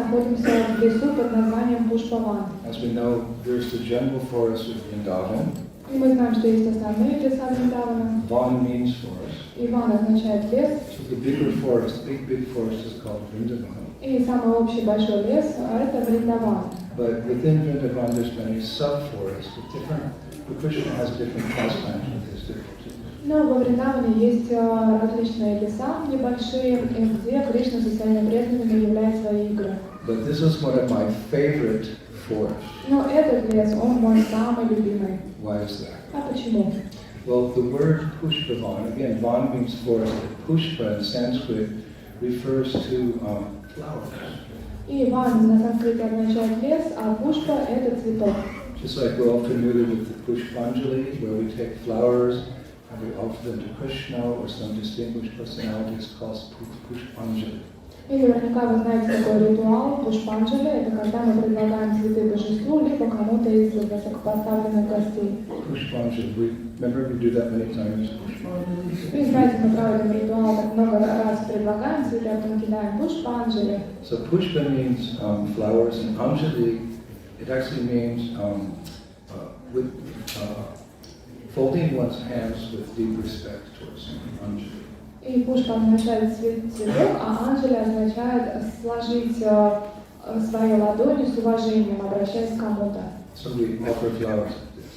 находимся в лесу под названием Пушпаван. As we know, there's the general forest of Vrindavan. И мы знаем, что есть основные леса Вриндавана. Van means forest. И Ван означает лес. So the bigger forest, big forest is called Vrindavan. И самый общий большой лес – это Вриндаван. But within Vrindavan, there's many sub-forests with different. Krishna has different pastimes with his devotees. Но во Вриндаване есть различные леса небольшие, где Кришна со своими преданными являет свои игры. But this is one of my favorite forests. Но этот лес, он мой самый любимый. Why is that? А почему? Well, the word Pushpavan, again, Van means forest, but Pushpa in Sanskrit refers to flowers. И Ван на санскрите означает лес, а Пушпа – это цветок. Just like we're all familiar with the Pushpanjali, where we take flowers and we offer them to Krishna or some distinguished personality, it's called Pushpanjali. И наверняка вы знаете такой ритуал Пушпанджали, это когда мы предлагаем цветы божеству, либо кому-то из высокопоставленных гостей. Pushpanjali, remember we do that many times. Вы знаете, мы проводим ритуал, так много раз предлагаем цветы, а потом кидаем Пушпанджали. So Pushpa means flowers, and Anjali, it actually means folding one's hands with deep respect towards someone. Anjali. И Пушпа означает цветок, а Анджали означает сложить свои ладони с уважением, обращаясь к кому-то. So we offer flowers like this.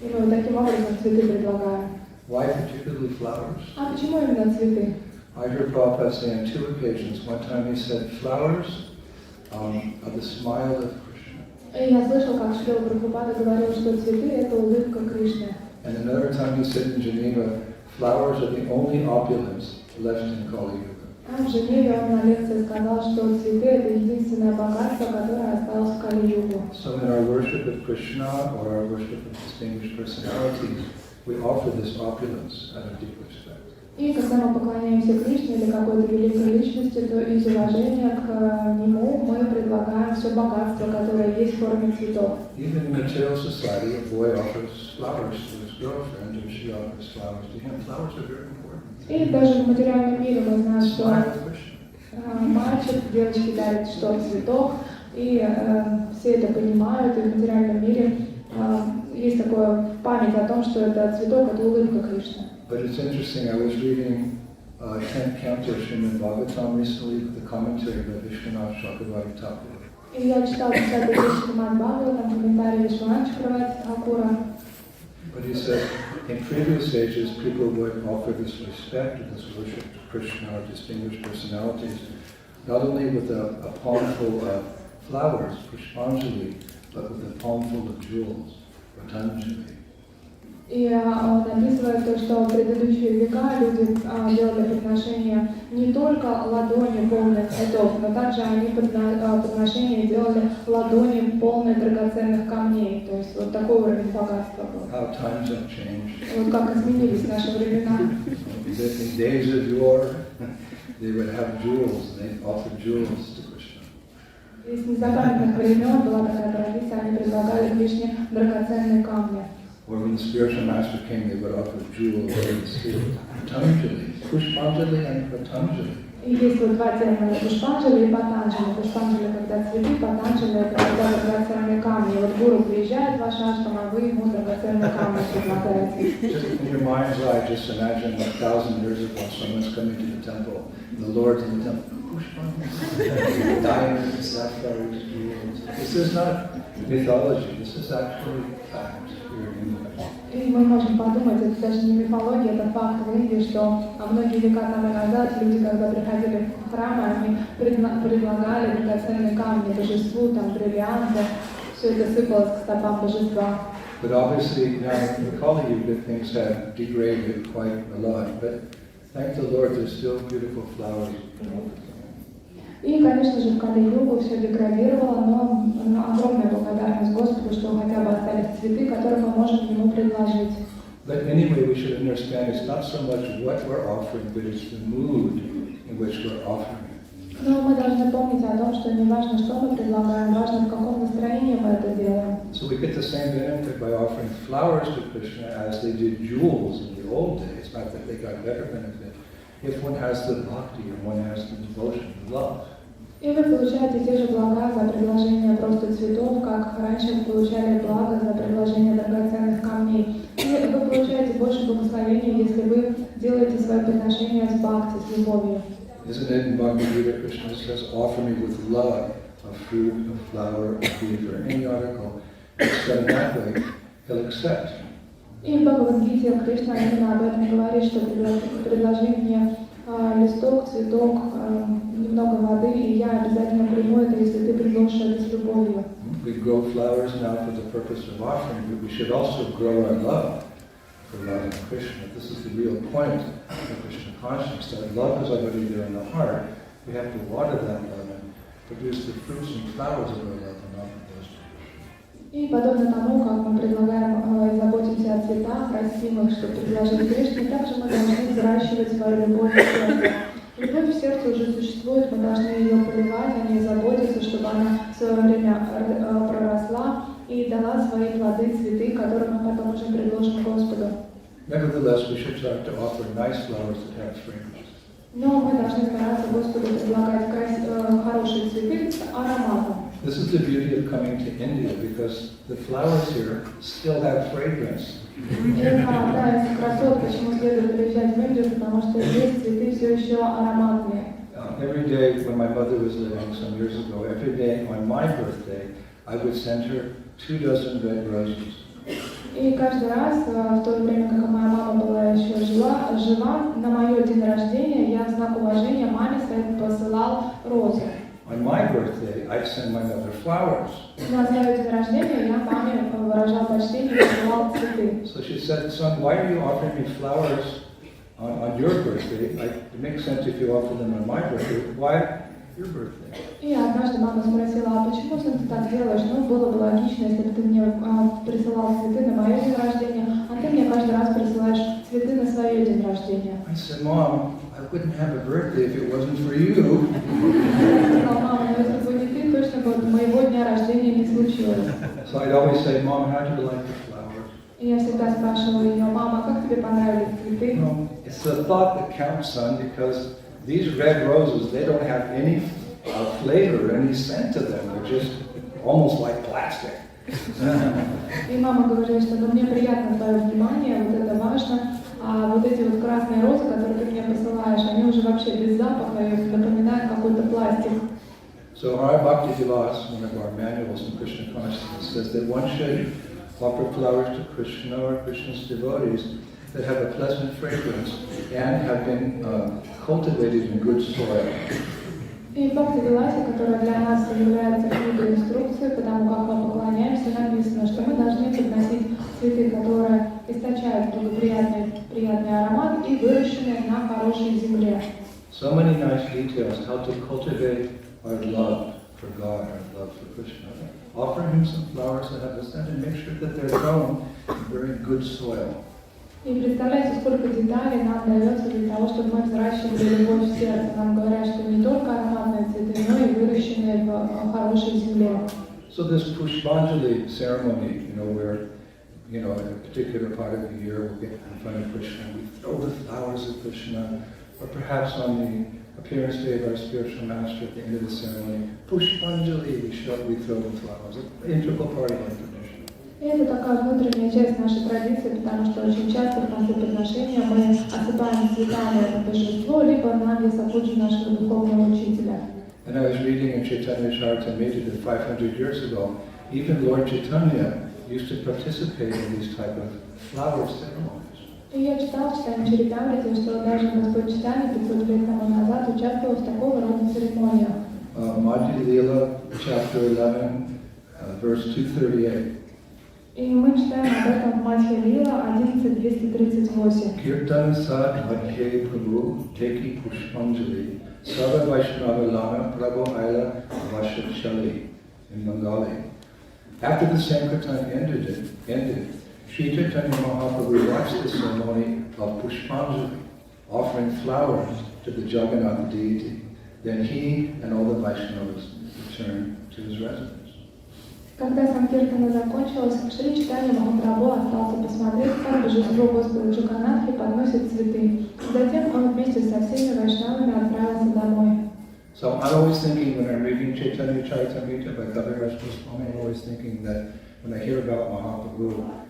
И мы таким образом цветы предлагаем. Why particularly flowers? А почему именно цветы? I heard Prabhupada say on 2 occasions. One time he said flowers are the smile of Krishna. И я слышал, как Шрила Прабхупада говорил, что цветы – это улыбка Кришны. And another time he said in Geneva, flowers are the only opulence left in Kali-yuga. А в Женеве он на лекции сказал, что цветы – это единственное богатство, которое осталось в Кали-югу. So in our worship of Krishna or our worship of distinguished personalities, we offer this opulence out of deep respect. И когда мы поклоняемся Кришне или какой-то великой личности, то из уважения к нему мы предлагаем все богатство, которое есть в форме цветов. Even in material society, a boy offers flowers to his girlfriend, and she offers flowers to him. Flowers are very important. И даже в материальном мире мы знаем, что Smile of Krishna. мальчик девочке дарит что цветов, и все это понимают, и в материальном мире есть такое память о том, что это цветок, это улыбка Кришны. But it's interesting, I was reading 10th canto Srimad Bhagavatam recently with the commentary by Vishwanath Chakravarti Thakur. И я читала 10-й часть Шримад Бхагаватам, комментарий Вишванатха Чакраварти Thakura. But he said, in previous ages, people would offer this respect or this worship to Krishna or distinguished personalities, not only with a palm full of flowers, Pushpanjali, but with a palm full of jewels, Patanjali. И он описывает то, что в предыдущие века люди делали подношения не только ладони полные цветов, но также они подношения делали ладони полные драгоценных камней. То есть вот такой уровень богатства был. How times have changed. Вот как изменились наши времена. In days of yore, they would have jewels, and they'd offer jewels to Krishna. И с незапамятных времен была такая традиция, они предлагали Кришне драгоценные камни. Or when the spiritual master came, they would offer jewels in the spirit. Patanjali, Pushpanjali and Patanjali. И есть вот два термина – Пушпанджали и Патанджали. Пушпанджали, когда цветы, Патанджали – это когда драгоценные камни. Вот гуру приезжает в ваш ашрам, а вы ему драгоценные камни предлагаете. Just in your mind's eye, just imagine 1,000 years ago, someone's coming to the temple, and the Lord's in the temple. Pushpanjali, diamonds, sapphires, jewels. This is not mythology. This is actually fact. И мы можем подумать, это даже не мифология, это факт в Индии, что многие века тому назад люди, когда приходили в храмы, они предлагали драгоценные камни божеству, там бриллианты, все это сыпалось к стопам божества. But obviously now in the Kali-yuga things have degraded quite a lot, but thank the Lord there's still beautiful flowers. И, конечно же, в Кали-югу все деградировало, но огромная благодарность Господу, что хотя бы остались цветы, которые мы можем Ему предложить. But anyway, we should understand it's not so much what we're offering, but it's the mood in which we're offering it. Но мы должны помнить о том, что не важно, что мы предлагаем, важно, в каком настроении мы это делаем. So we get the same benefit by offering flowers to Krishna as they did jewels in the old days, not that they got better benefit, if one has the bhakti and one has the devotion, the love. И вы получаете те же блага за предложение просто цветов, как раньше вы получали благо за предложение драгоценных камней. И вы получаете больше благословений, если вы делаете свое подношение с бхакти, с любовью. Isn't it in Bhagavad Gita, Krishna says, offer me with love a fruit, a flower, a bead, or any article. Instead of that way, he'll accept. И в Бхагавад-гите Кришна именно об этом говорит, что предложи мне листок, цветок, немного воды, и я обязательно приму это, если ты предложишь это с любовью. We grow flowers now for the purpose of offering, but we should also grow our love for loving Krishna. This is the real point of Krishna consciousness, that love is already there in the heart. We have to water that love and produce the fruits and flowers of our love and offer those to Krishna. И подобно тому, как мы предлагаем заботиться о цветах, растим их, чтобы предложить Кришне, также мы должны взращивать свою любовь в сердце. Любовь в сердце уже существует, мы должны ее поливать, о ней заботиться, чтобы она в свое время проросла и дала свои плоды, цветы, которые мы потом уже предложим Господу. Nevertheless, we should try to offer nice flowers that have fragrance. Но мы должны стараться Господу предлагать хорошие цветы с ароматом. This is the beauty of coming to India, because the flowers here still have fragrance. Это одна из красот, почему следует приезжать в Индию, потому что здесь цветы все еще ароматные. Every day when my mother was living some years ago, every day on my birthday, I would send her 24 red roses. И каждый раз, в то время, как моя мама была еще жива, на мое день рождения я в знак уважения маме своей посылал розы. On my birthday, I'd send my mother flowers. На свой день рождения я маме выражал почтение и посылал цветы. So she said, son, why are you offering me flowers on your birthday? It makes sense if you offer them on my birthday. Why your birthday? И однажды мама спросила, а почему ты так делаешь? Ну, было бы логично, если бы ты мне присылал цветы на мое день рождения, а ты мне каждый раз присылаешь цветы на свое день рождения. I said, Mom, I wouldn't have a birthday if it wasn't for you. Я сказала, мама, но если бы не ты, точно бы моего дня рождения не случилось. So I'd always say, Mom, how do you like the flowers? И я всегда спрашивала ее, мама, как тебе понравились цветы? No, it's the thought that counts, son, because these red roses, they don't have any flavor, any scent to them. They're just almost like plastic. И мама говорила, что мне приятно твое внимание, вот это важно. А вот эти вот красные розы, которые ты мне посылаешь, они уже вообще без запаха и напоминают какой-то пластик. So our Bhakti Vilas, one of our manuals in Krishna consciousness, says that one should offer flowers to Krishna or Krishna's devotees that have a pleasant fragrance and have been cultivated in good soil. И в Бхакти Виласе, которая для нас является книгой инструкции, потому как мы поклоняемся, написано, что мы должны подносить цветы, которые источают приятный аромат и выращенные на хорошей земле. So many nice details how to cultivate our love for God, our love for Krishna. Offer him some flowers that have a scent and make sure that they're grown in very good soil. И представляете, сколько деталей нам дается для того, чтобы мы взращивали любовь в сердце. Нам говорят, что не только ароматные цветы, но и выращенные в хорошей земле. So this Pushpanjali ceremony, where, in a particular part of the year we'll get in front of Krishna, we throw the flowers at Krishna, or perhaps on the appearance day of our spiritual master at the end of the ceremony, Pushpanjali, we throw the flowers, an integral part of our tradition. И это такая внутренняя часть нашей традиции, потому что очень часто в конце подношения мы осыпаем цветами это божество, либо на весокуджи нашего духовного учителя. And I was reading in Chaitanya Charitamrita that 500 years ago, even Lord Chaitanya used to participate in these type of flower ceremonies. И я читала в Читании Чаритамрите, что даже Господь Читания 500 лет тому назад участвовал в такого рода церемониях. Madhya Lila, chapter 11, verse 238. И мы читаем об этом в Мадхья Лила 11.238. Kirtan Sad Madhya Prabhu Teki Pushpanjali Sava Vaishnava Lana Prabhu Aila Vashachali in Bengali. After the Sankirtan ended, Sri Chaitanya Mahaprabhu watched the ceremony of Pushpanjali, offering flowers to the Jagannath deity. Then he and all the Vaishnavas returned to his residence. Когда Санкиртана закончилась, Шри Чайтанья Махапрабху остался посмотреть, как божество Господа Джаганнатхи подносит цветы. Затем он вместе со всеми вайшнавами отправился домой. So I'm always thinking when I'm reading Chaitanya Charitamrita by Kaviraj Goswami, I'm always thinking that when I hear about Mahaprabhu,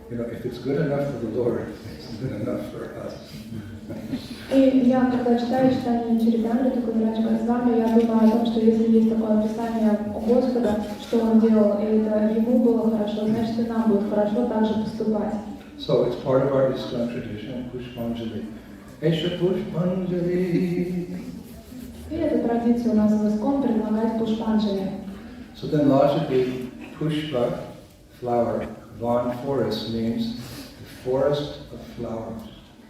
you know, if it's good enough for the Lord, it's good enough for us. И я, когда читаю читание Чаритамриты Кавираджа Госвами, я думаю о том, что если есть такое описание у Господа, что Он делал, и это Ему было хорошо, значит и нам будет хорошо также поступать. So it's part of our ISKCON tradition, Pushpanjali. Esha Pushpanjali. И это традиция у нас в ИСККОН предлагать Пушпанджали. So then logically, Pushpa, flower, Van forest means the forest of flowers.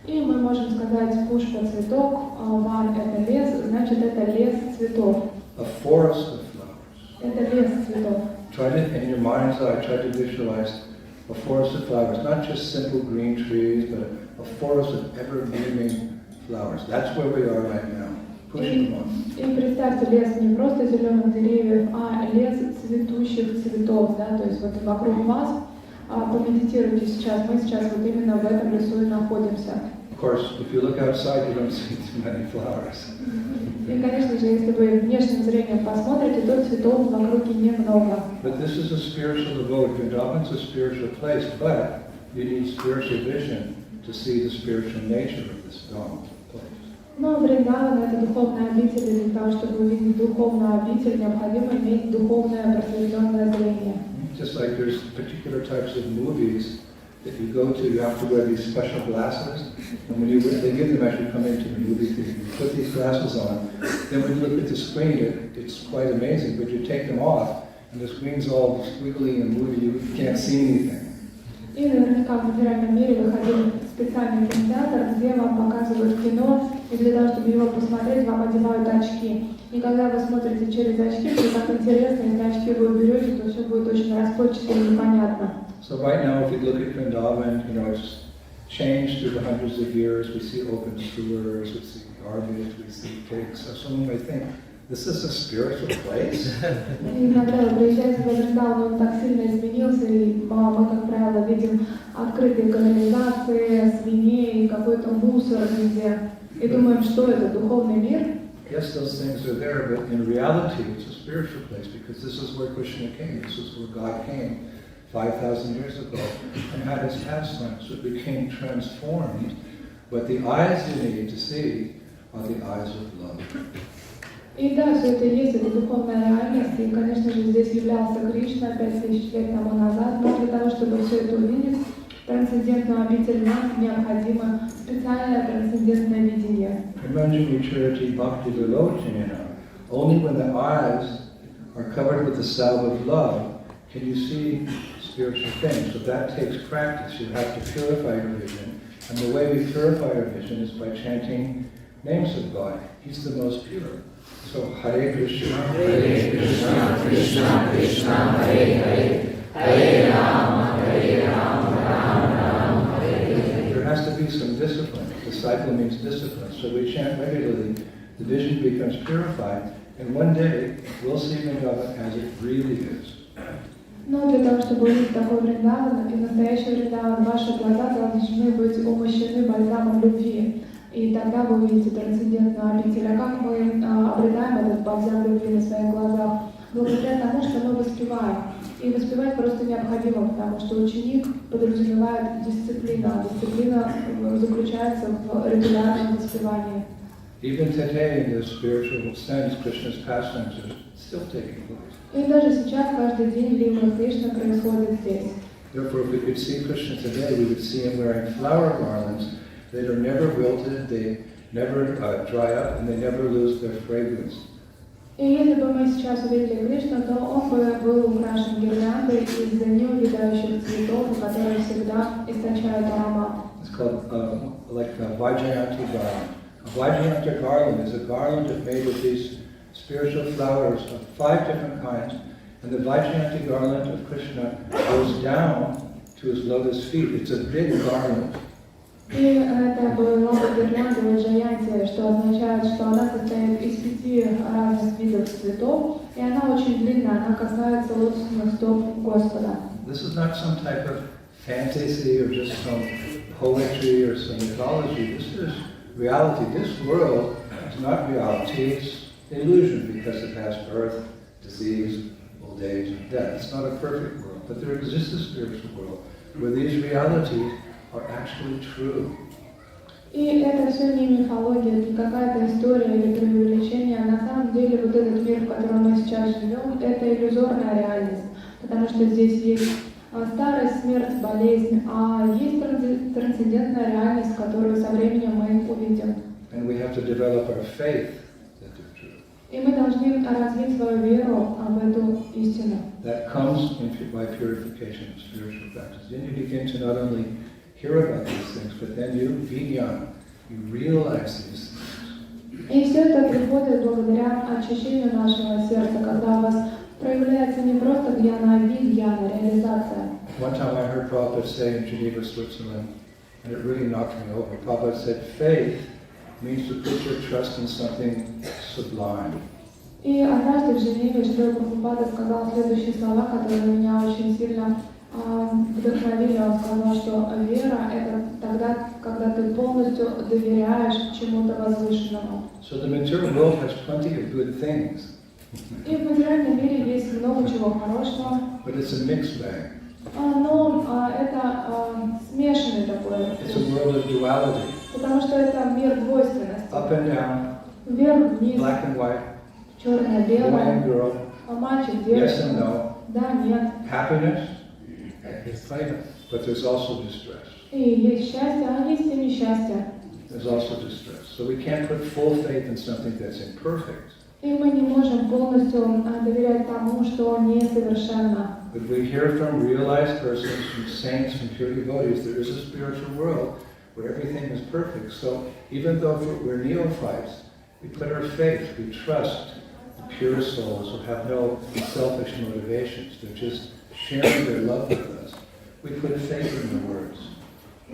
И мы можем сказать Пушпа цветок, Ван это лес, значит это лес цветов. A forest of flowers. Это лес цветов. Try to, in your mind's eye, try to visualize a forest of flowers, not just simple green trees, but a forest of ever-blooming flowers. That's where we are right now. И представьте лес не просто зеленых деревьев, а лес цветущих цветов, да, то есть вот вокруг вас. Помедитируйте сейчас, мы сейчас вот именно в этом лесу и находимся. Of course, if you look outside, you don't see too many flowers. И, конечно же, если вы внешним зрением посмотрите, то цветов в округе немного. But this is a spiritual abode. Vrindavan is a spiritual place, but you need spiritual vision to see the spiritual nature of this place. Но Вриндаван — это духовная обитель, и для того, чтобы увидеть духовную обитель, необходимо иметь духовное просветленное зрение. Just like there's particular types of movies that you go to, you have to wear these special glasses, and when they give them as you come into the movie theater, you put these glasses on, then when you look at the screen, it's quite amazing, but you take them off, and the screen's all squiggly and moving, you can't see anything. И наверняка в федеральном мире выходил специальный кинотеатр, где вам показывают кино, и для того, чтобы его посмотреть, вам одевают очки. И когда вы смотрите через очки, то так интересно, если очки вы уберете, то все будет очень расплывчато и непонятно. So right now, if you look at Vrindavan, you know, it's changed through the hundreds of years. We see open sewers, we see garbage, we see pigs. So someone may think, this is a spiritual place. И иногда вы приезжаете во Вриндаван, он так сильно изменился, и мы, как правило, видим открытые канализации, свиней, какой-то мусор везде. И думаем, что это, духовный мир? Yes, those things are there, but in reality, it's a spiritual place because this is where Krishna came. This is where God came 5,000 years ago and had his pastimes. So it became transformed, but the eyes you need to see are the eyes of love. И да, все это есть, это духовная реальность, и, конечно же, здесь являлся Кришна 5000 лет тому назад, но для того, чтобы все это увидеть, трансцендентную обитель, нам необходимо специальное трансцендентное видение. Only when the eyes are covered with the salve of love can you see spiritual things. So that takes practice. You have to purify your vision. And the way we purify our vision is by chanting names of God. He's the most pure. So Hare Krishna, Krishna Krishna, Hare Hare, Hare Rama, Rama Rama, Hare Hare. There has to be some discipline. Disciple means discipline. So we chant regularly. The vision becomes purified, and one day we'll see Vrindavan as it really is. Но для того, чтобы увидеть такой Вриндаван и настоящий Вриндаван, ваши глаза должны быть умощены бальзамом любви. И тогда вы увидите трансцендентную обитель. А как мы обретаем этот бальзам любви на своих глазах? Благодаря тому, что мы воспеваем. И воспевать просто необходимо, потому что ученик подразумевает дисциплину. А дисциплина заключается в регулярном воспевании. Even today, in the spiritual sense, Krishna's pastimes are still taking place. И даже сейчас, каждый день, лила Кришна происходит здесь. Therefore, if we could see Krishna today, we would see him wearing flower garlands that are never wilted, they never dry up, and they never lose their fragrance. И если бы мы сейчас увидели Кришну, то он бы был украшен гирляндой из неувядающих цветов, которые всегда источают аромат. It's called like a Vajjayanti garland. A Vajjayanti garland is a garland made of these spiritual flowers of 5 different kinds, and the Vajjayanti garland of Krishna goes down to his lotus feet. It's a big garland. И это была гирлянда Ваджаянти, что означает, что она состоит из 5 разных видов цветов, и она очень длинная, она касается лотосных стоп Господа. This is not some type of fantasy or just some poetry or some mythology. This is reality. This world is not reality. illusion because it has birth, disease, old age, and death. It's not a perfect world, but there exists a spiritual world where these realities are actually true. И это все не мифология, не какая-то история или преувеличение. На самом деле вот этот мир, в котором мы сейчас живем, это иллюзорная реальность, потому что здесь есть старость, смерть, болезнь, а есть трансцендентная реальность, которую со временем мы увидим. And we have to develop our faith that they're true. И мы должны развить свою веру в эту истину. That comes by purification of spiritual practice. Then you begin to not only hear about these things, but then you realize these things. И все это приходит благодаря очищению нашего сердца, когда у вас проявляется не просто гьяна, а вид гьяна, реализация. One time I heard Prabhupada say in Geneva, Switzerland, and it really knocked me over. Prabhupada said, faith means to put your trust in something sublime. И однажды в Женеве Шрила Прабхупада сказал следующие слова, которые меня очень сильно вдохновили. Он сказал, что вера — это тогда, когда ты полностью доверяешь чему-то возвышенному. So the material world has plenty of good things. И в материальном мире есть много чего хорошего. But it's a mixed bag. Но это смешанный такой It's a вкус. world of duality. Потому что это мир двойственности. Up and down, Вверх, вниз, black and white, черное, boy and белое, girl, мальчик, yes девочка. and no, Да, нет. happiness, it's plenty, but there's also distress. И есть счастье, а есть и несчастье. There's also distress. So we can't put full faith in something that's imperfect. И мы не можем полностью доверять тому, что несовершенно. But we hear from realized persons, from saints, from pure devotees, there is a spiritual world where everything is perfect. So even though we're neophytes, we put our faith, we trust the pure souls who have no selfish motivations. They're just sharing their love with us. We put faith in the words.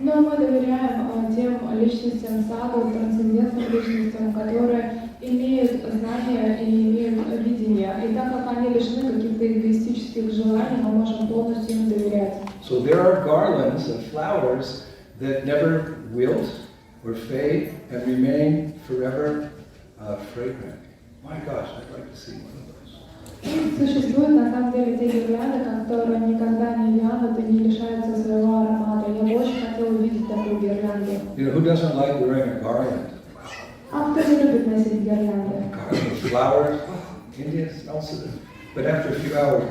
Но мы доверяем тем личностям саду, трансцендентным личностям, которые имеют знания и имеют видение. И так как они лишены каких-то эгоистических желаний, мы можем полностью им доверять. So there are garlands of flowers that never wilt or fade and remain forever fragrant. My gosh, I'd like to see one of those. И существуют на самом деле те гирлянды, которые никогда не вянут и не лишаются своего аромата. Я бы очень хотела увидеть такую гирлянду. You know, who doesn't like wearing a garland? А кто не любит носить гирлянды? Garland of flowers, India smells it, but after a few hours,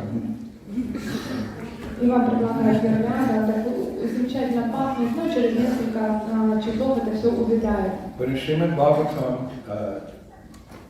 И вам предлагают гирлянду, так замечательно пахнет, но через несколько часов это все увядает. But in Srimad Bhagavatam,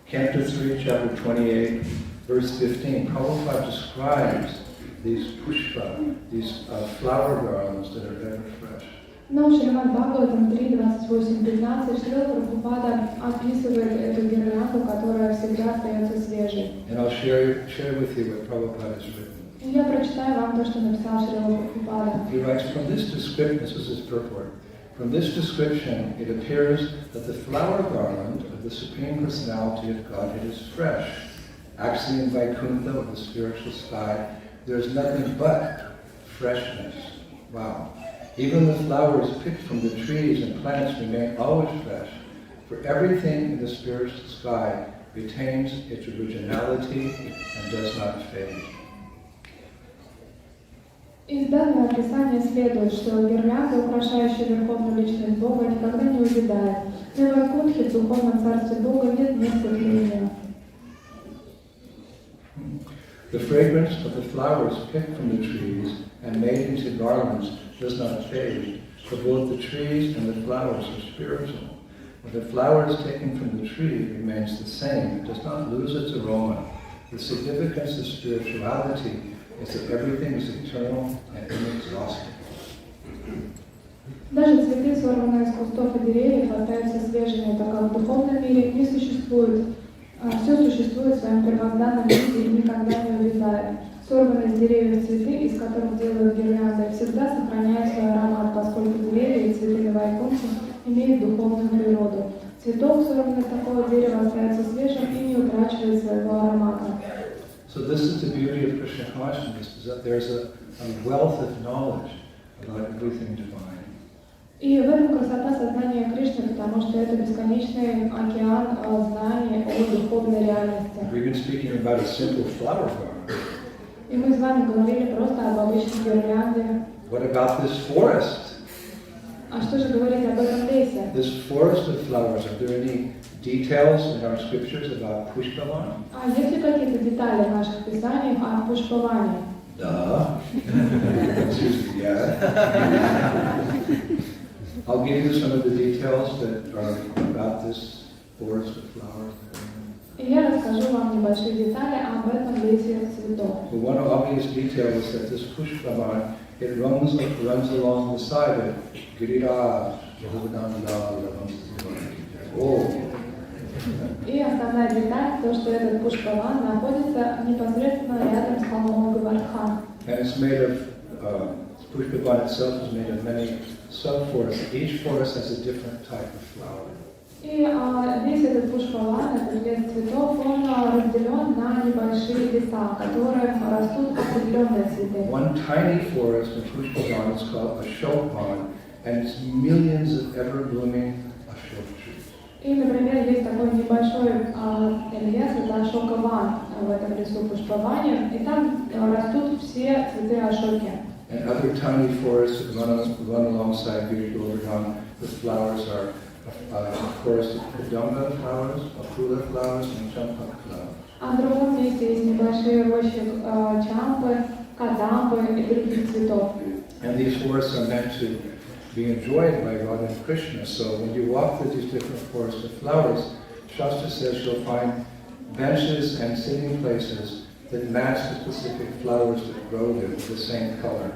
Canto 3, Chapter 28, Verse 15, Prabhupada describes these pushpa, these flower garlands that are ever fresh. Но в Шримад Бхагаватам 3.28.15 Шрила Прабхупада описывает эту гирлянду, которая всегда остается свежей. And I'll share with you what Prabhupada has written. И я прочитаю вам то, что написал Шрила Прабхупада. He writes, from this description, this is his purport, from this description it appears that the flower garland of the Supreme Personality of Godhead is fresh. Actually in Vaikuntha, or the spiritual sky, there's nothing but freshness. Wow. Even the flowers picked from the trees and plants remain always fresh, for everything in the spiritual sky retains its originality and does not fade. Из данного описания следует, что гирлянда, украшающая верховную личность Бога, никогда не увядает. На Вайкунтхе, в духовном царстве Бога, нет места тления. The fragrance of the flowers picked from the trees and made into garlands does not fade, for both the trees and the flowers are spiritual. When the flower is taken from the tree, it remains the same. It does not lose its aroma. The significance of spirituality is that everything is eternal and inexhaustible. Даже цветы, сорванные с кустов и деревьев, остаются свежими, так как в духовном мире не существует. Все существует в своем первозданном виде и никогда не увядает. Сорванные с деревьев цветы, из которых делают гирлянды, всегда сохраняют свой аромат, поскольку деревья и цветы на Вайкунтхе имеют духовную природу. Цветок, сорванный с такого дерева, остается свежим и не утрачивает своего аромата. So this is the beauty of Krishna consciousness, is that there's a wealth of knowledge about everything divine. И в этом красота сознания Кришны, потому что это бесконечный океан знаний о духовной реальности. We've been speaking about a simple flower garden. И мы с вами говорили просто об обычной гирлянде. What about this forest? А что же говорить об этом лесе? This forest of flowers, are there any details in our scriptures about Pushpavan? А есть ли какие-то детали в наших писаниях о Пушпаване? Duh. Yeah. I'll give you some of the details that are about this forest of flowers. И я расскажу вам небольшие детали об этом лесе цветов. But one obvious detail is that this Pushpavan, it runs along the side of Giriraj. Oh. И основная деталь, то, что этот Пушпаван находится непосредственно рядом с холмом Гавардхан. And it's made of, Pushpavan itself is made of many sub-forests. Each forest has a different type of flower. И весь этот Пушпаван, этот лес цветов, он разделен на небольшие леса, в которых растут определенные цветы. One tiny forest in Pushpavan is called Ashokvan, and it's millions of ever-blooming Ashok trees. И, например, есть такой небольшой лес, это Ашокаван в этом лесу Пушпаване, и там растут все цветы Ашоки. And other tiny forests that run alongside Govardhan, the flowers are a forest of Kadamba flowers, Apula flowers, and Champak flowers. А в другом месте есть небольшие рощи чампы, кадамбы и других цветов. And these forests are meant to be enjoyed by God and Krishna. So when you walk through these different forests of flowers, Shastra says you'll find benches and sitting places that match the specific flowers that grow there with the same color.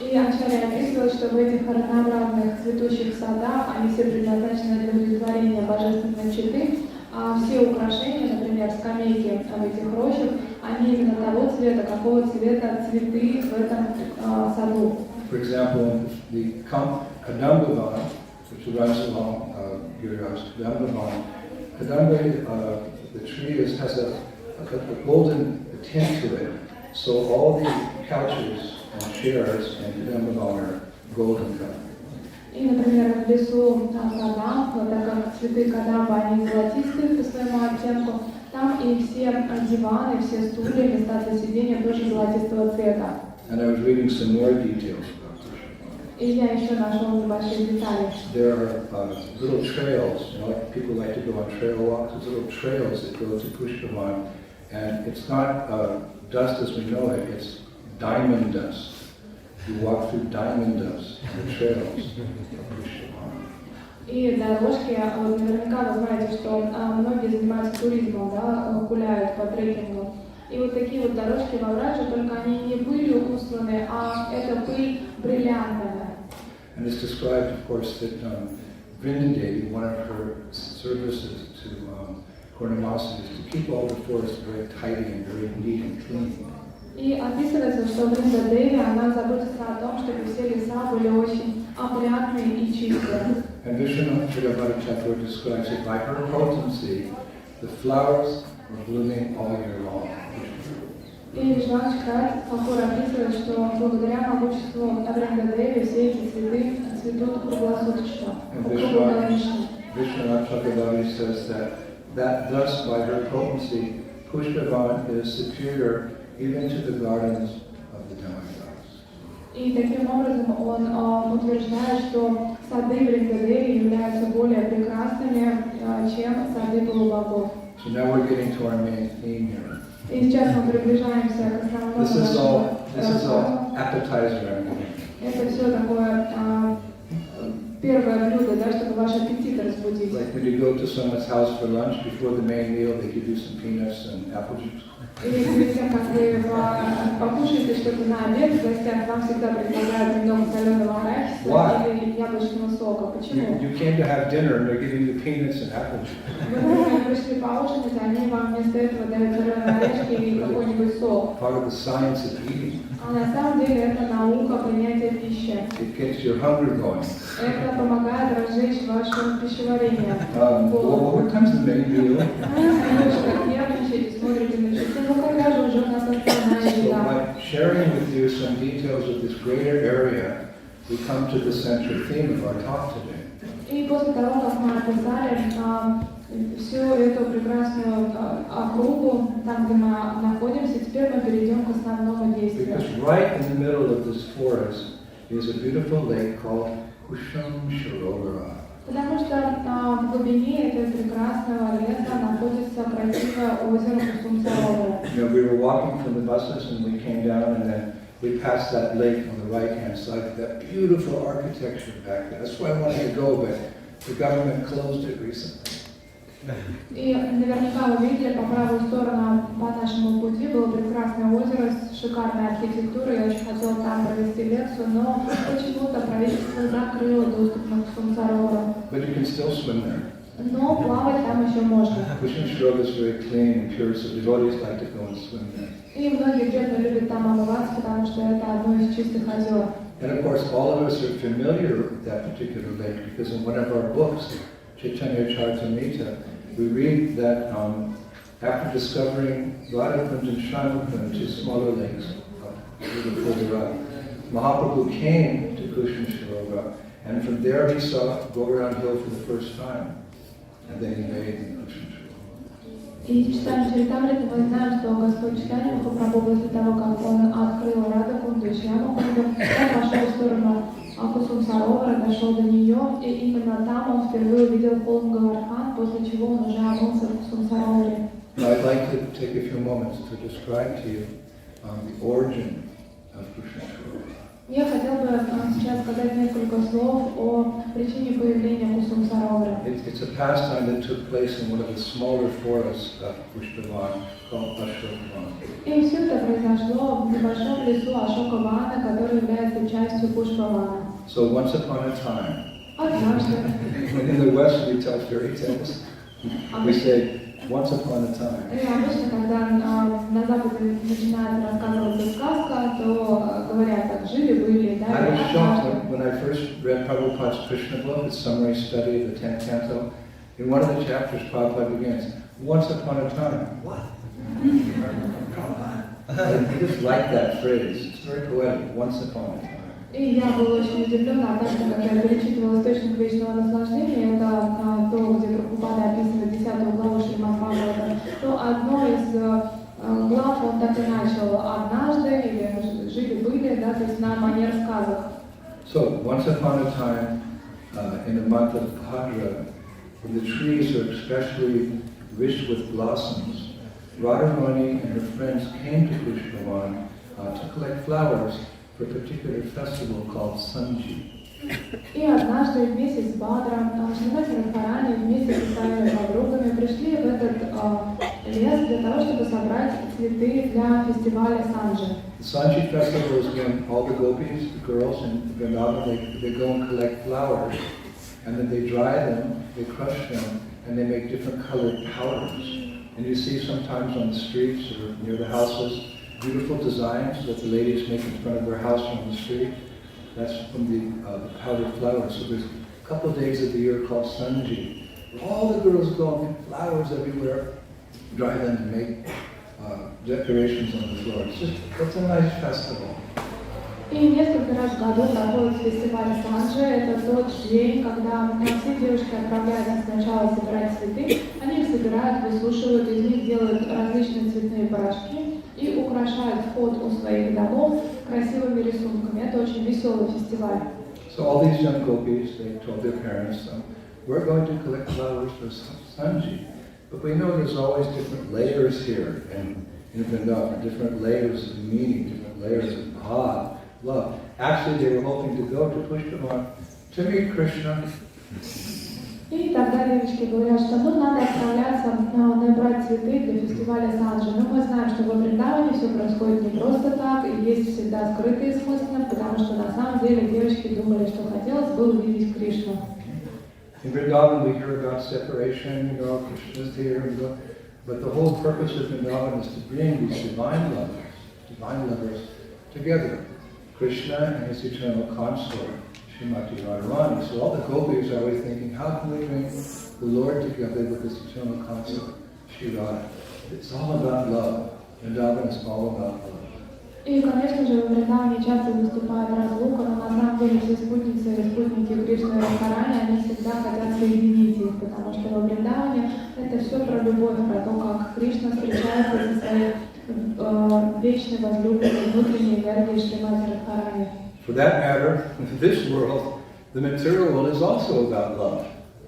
И Ачарья описывает, что в этих разнообразных цветущих садах они все предназначены для удовлетворения божественной читы, а все украшения, например, скамейки в этих рощах, они именно того цвета, какого цвета цветы в этом саду. For example, the Kadamba, which runs along Kadamba, the tree has a golden tint to it, so all the couches and chairs in Kadamba are golden color. И, например, в лесу Кадамб, так как цветы Кадамба, они золотистые по своему оттенку, там и все диваны, все стулья, места для сидения тоже золотистого цвета. And I was reading some more details. И я еще нашел небольшие детали. There are little trails, like people like to go on trail walks. There's little trails that go to Pushpavan, and it's not dust as we know it. It's diamond dust. You walk through diamond dust, the trails of Pushpavan. И дорожки, вот наверняка вы знаете, что многие занимаются туризмом, да, гуляют по трекингу. И вот такие вот дорожки во Враджи, только они не пылью усланы, а это пыль бриллиантовая. And it's described, of course, that Vrinda Devi, one of her services to Purnamasi is to keep all the forests very tidy and very neat and clean. И описывается, что Вринда Деви, она заботится о том, чтобы все леса были очень опрятные и чистые. And Vishwanath Thakur describes it by her potency, the flowers are blooming all year long. И Вишванаш Тхакур описывает, что благодаря могуществу Вринда Деви все эти цветы цветут круглосуточно, круглогодично. Vishwanath Thakur says that thus by her potency, Pushpavan is superior even to the gardens of the demigods. И таким образом он утверждает, что сады Вринда Деви являются более прекрасными, чем сады полубогов. So now we're getting to our main theme here. И сейчас мы приближаемся к основному нашему рассказу. Appetizer. Это все такое первое блюдо, да, чтобы ваш аппетит разбудить. Like when you go to someone's house for lunch, before the main meal, they give you some peanuts and apple juice. Или перед тем, как вы покушаете что-то на обед, в гостях вам всегда предлагают немного соленого арахиса или яблочного сока. Почему? You came to have dinner and they're giving you peanuts and apple juice. Вы, например, пришли поужинать, а они вам вместо этого дают соленые орешки и какой-нибудь сок. Part of the science of eating. А на самом деле это наука принятия пищи. It gets your hunger going. Это помогает разжечь ваше пищеварение. What time's the main meal? Вы как нервничаете, смотрите на часы. Ну когда же уже у нас основная So еда? by sharing with you some details of this greater area, we come to the central theme of our talk today. И после того, как мы описали всю эту прекрасную округу, там, где мы находимся, теперь мы перейдем к основному действию. Because right in the middle of this forest is a beautiful lake called Shriles. Потому что в глубине этого прекрасного леса находится красивое озеро Кусумсарова. You know, we were walking from the buses and we came down and then we passed that lake on the right-hand side, that beautiful architecture back there. That's why I wanted to go, but the government closed it recently. И наверняка вы видели, по правую сторону по нашему пути было прекрасное озеро с шикарной архитектурой. Я очень хотела там провести лекцию, но почему-то правительство закрыло доступ к Кусумсарову. But you can still swim there. Но плавать там еще можно. Shriles is very clean and pure, so devotees like to go and swim there. И многие преданные любят там омываться, потому что это одно из чистых озер. And of course, all of us are familiar with that particular lake because in one of our books, Chaitanya Charitamrita, we read that after discovering Radhakund and Shyamakund, two smaller lakes, Mahaprabhu came to Kushmashirova, and from there he saw Govardhan Hill for the first time, and then he made Kushmashirova. И читаем Чаритамриту, мы знаем, что Господь Читания Махапрабху после того, как он открыл Радхакунду и Шьямакунду, он пошел в сторону Кусумсарова, дошел до нее, и именно там он впервые увидел холм Говардхан, после чего он уже омылся в Кусумсарове. I'd like to take a few moments to describe to you the origin of Kushmashirova. Я хотел бы сейчас сказать несколько слов о причине появления Кусумсаровы. It's a pastime that took place in one of the smaller forests of Pushpavan called Ashokavana. И все это произошло в небольшом лесу Ашокавана, который является частью Пушпавана. So once upon a time, Однажды. in the West we tell fairy tales. We say once upon a time. И обычно, когда на Западе начинает рассказываться сказка, то говорят так, жили-были, да, I was shocked when I first read Prabhupada's Krishna book, the summary study of the 10th canto. In one of the chapters, Prabhupada begins, once upon a time. What? I just like that phrase. It's very poetic, once upon a time. И я была очень удивлена, когда я перечитывала источник вечного наслаждения, это то, где Прабхупада описывает 10 главу Шримад Бхагавата, то одно из глав он так и начал однажды, или жили-были, да, то есть на манер сказок. So, once upon a time, in the month of Bhadra, when the trees are especially rich with blossoms, Radharani and her friends came to Pushpavan to collect flowers for a particular festival called Sanji. И однажды в месяц Бадра Шримати Радхарани вместе со своими подругами пришли в этот лес для того, чтобы собрать цветы для фестиваля Санджи. The Sanji festival is when all the gopis, the girls in Vrindavan, they go and collect flowers, and then they dry them, they crush them, and they make different colored powders. And you see sometimes on the streets or near the houses, beautiful designs that the ladies make in front of their house on the street. That's from the powdered flowers. So there's a couple of days of the year called Sanji. All the girls go and get flowers everywhere, dry them and make decorations on the floor. It's a nice festival. И несколько раз в году проходит фестиваль Санджи. Это тот день, когда все девушки отправляются сначала собирать цветы, они их собирают, высушивают, из них делают различные цветные порошки и украшают вход у своих домов красивыми рисунками. Это очень веселый фестиваль. So all these young gopis, they told their parents, we're going to collect flowers for Sanji. But we know there's always different layers here in Vrindavan, different layers of meaning, different layers of bhava, love. Actually, they were hoping to go to Pushpavan to meet Krishna. И тогда девочки говорят, что надо отправляться набрать цветы для фестиваля Санджи. Но мы знаем, что во Вриндаване все происходит не просто так, и есть всегда скрытые смыслы, потому что на самом деле девочки думали, что хотелось бы увидеть Кришну. In Vrindavan, we hear about separation, Krishna's here, but the whole purpose of Vrindavan is to bring these divine lovers together. Krishna and his eternal consort, Srimati Radharani. So all the gopis are always thinking, how can we bring the Lord together with his eternal consort, Shri Radha? It's all about love. Vrindavan is all about love. И, конечно же, во Вриндаване часто выступает разлука, но на самом деле все спутницы и спутники Кришны и Радхарани, они всегда хотят соединить их, потому что во Вриндаване это все про любовь, про то, как Кришна встречается со своей вечной возлюбленной внутренней энергией Шримати Радхарани. For that matter, in this world, the material world is also about love.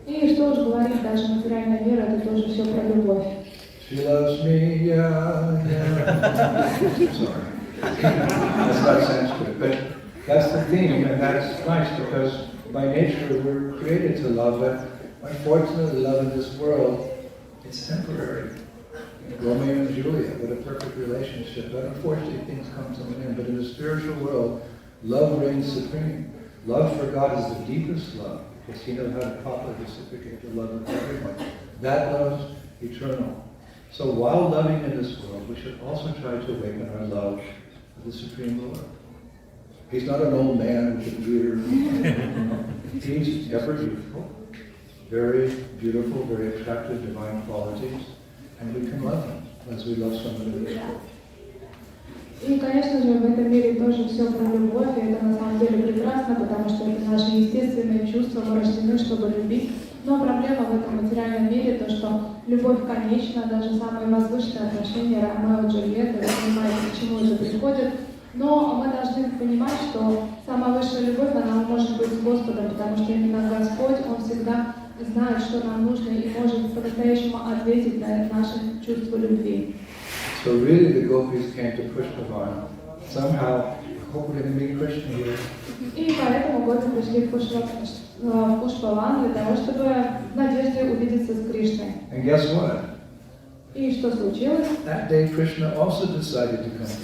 И что уж говорить, даже материальная мир, это тоже все про любовь. She loves me, yeah, yeah. Sorry. That's not Sanskrit, but that's the theme, and that's nice because by nature we're created to love, but unfortunately love in this world, it's temporary. Romeo and Juliet, what a perfect relationship, but unfortunately things come to an end. But in the spiritual world, love reigns supreme. Love for God is the deepest love, because He knows how to properly reciprocate the love of everyone. That love's eternal. So while loving in this world, we should also try to awaken our love for the Supreme Lord. He's not an old man with a beard. He's ever youthful, very beautiful, very attractive divine qualities, and we can love Him as we love someone in this world. И, конечно же, в этом мире тоже все про любовь, и это на самом деле прекрасно, потому что это наши естественные чувства, мы рождены, чтобы любить. Но проблема в этом материальном мире то, что любовь конечна, даже самые возвышенные отношения Ромео и Джульетты, вы понимаете, к чему это приходит. Но мы должны понимать, что самая высшая любовь, она может быть с Господом, потому что именно Господь, Он всегда знает, что нам нужно, и может по-настоящему ответить на наши чувства любви. So really the gopis came to Pushpavan. Somehow, I hope we're going to meet Krishna here. И поэтому гопи пришли в Пушпаван для того, чтобы в надежде увидеться с Кришной. And guess what? И что случилось? That day Krishna also decided to come to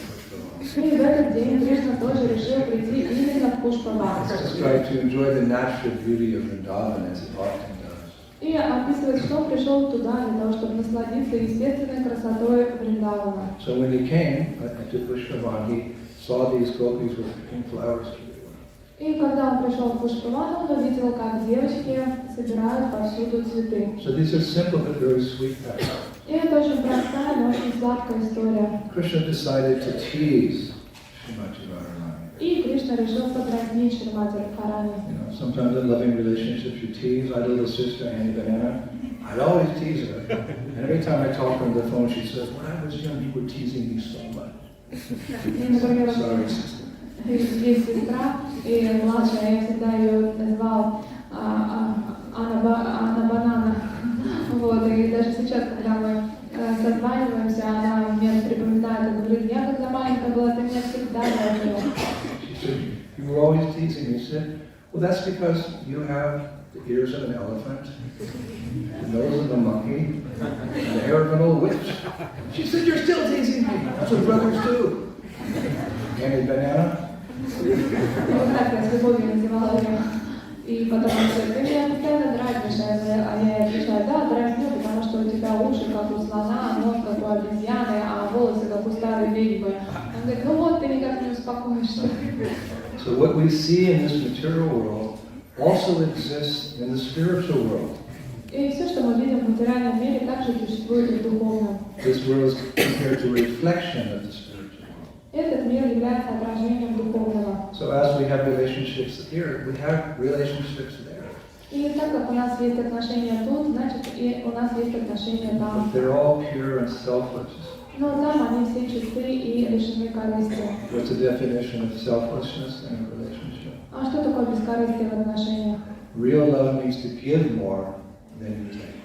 Pushpavan. И в этот день Кришна тоже решил прийти именно в Пушпаван. Just try to enjoy the natural beauty of Vrindavan as he often does. И описывает, что он пришел туда для того, чтобы насладиться естественной красотой Вриндавана. So when he came to Pushpavan, he saw these gopis with pink flowers. И когда он пришел в Пушпаван, он увидел, как девочки собирают повсюду цветы. So these are simple but very sweet facts. И это очень простая, но очень сладкая история. Krishna decided to tease Srimati Radharani. И Кришна решил подразнить Шримати Радхарани. Sometimes in loving relationships you tease. I had a little sister, Annie Banana. I'd always tease her. And every time I talk to her on the phone, she says, when I was young, you were teasing me so much. Sorry, sister. Есть сестра, и младшая, я всегда ее называл Анна Банана. Вот, и даже сейчас, когда мы созваниваемся, она мне припоминает и говорит, я когда маленькая была, ты меня всегда дразнила. You were always teasing me. She said, well, that's because you have the ears of an elephant, the nose of a monkey, and the hair of an old witch. She said, you're still teasing me. That's what brothers do. Annie Banana? Вот так я с любовью называла ее. И потом она говорит, ты меня постоянно дразнишь, а я отвечаю, да, дразню, потому что у тебя уши как у слона, нос как у обезьяны, а волосы как у старой ведьмы. Он говорит, ну вот, ты никак не успокоишься. So what we see in this material world also exists in the spiritual world. И все, что мы видим в материальном мире, также существует и в духовном. This world is compared to a reflection of the spiritual world. Этот мир является отражением духовного. So as we have relationships here, we have relationships there. И так как у нас есть отношения тут, значит и у нас есть отношения там. They're all pure and selfless. Но там они все чисты и лишены корысти. What's the definition of selflessness in a relationship? А что такое бескорыстие в отношениях? Real love means to give more than you take.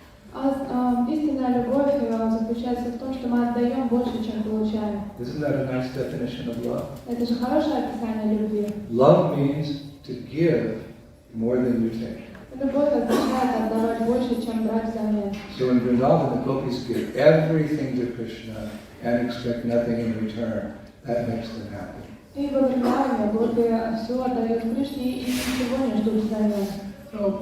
Истинная любовь заключается в том, что мы отдаем больше, чем получаем. Isn't that a nice definition of love? Это же хорошее описание любви. Love means to give more than you take. Любовь означает отдавать больше, чем брать взамен. So in Vrindavan, the gopis give everything to Krishna and expect nothing in return. That makes them happy. И во Вриндаване гопи все отдают Кришне и ничего не ждут взамен. So,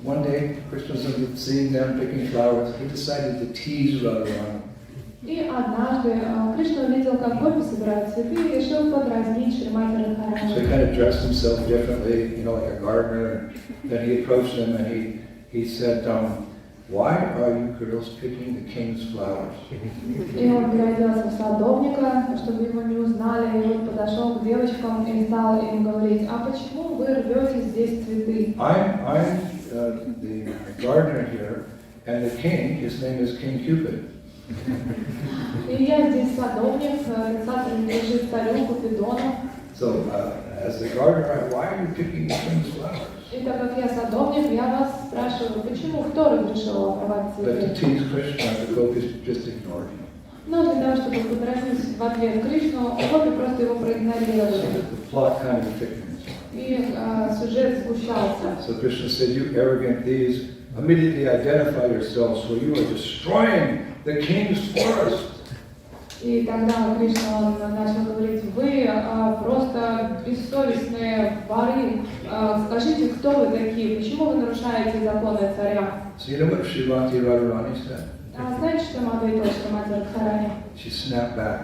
one day, Krishna was seeing them picking flowers. He decided to tease Radharani. И однажды Кришна увидел, как гопи собирают цветы, и решил подразнить Шримати Радхарани. So he kind of dressed himself differently, like a gardener. Then he approached them and he said, why are you girls picking the king's flowers? И он переоделся в садовника, чтобы его не узнали. И вот подошел к девочкам и стал им говорить: а почему вы рвете здесь цветы? I'm the gardener here, and the king, his name is King Cupid. И я здесь садовник, сад принадлежит царю Купидону. So, as the gardener, why are you picking the king's flowers? И так как я садовник, я вас спрашиваю, почему, кто разрешил обрывать But to цветы? tease Krishna, the gopis just ignored him. Но для того, чтобы подразнить в ответ Кришну, гопи просто его проигнорировали. So the plot kind of thickens. И сюжет сгущался. So Krishna said, you arrogant thieves, immediately identify yourselves, for you are destroying the king's forest. И тогда Кришна он начал говорить: вы просто бессовестные воры, скажите, кто вы такие, почему вы нарушаете законы царя? So you know what Srimati Radharani said? Знаете, что ему ответила Шримати Радхарани? She snapped back.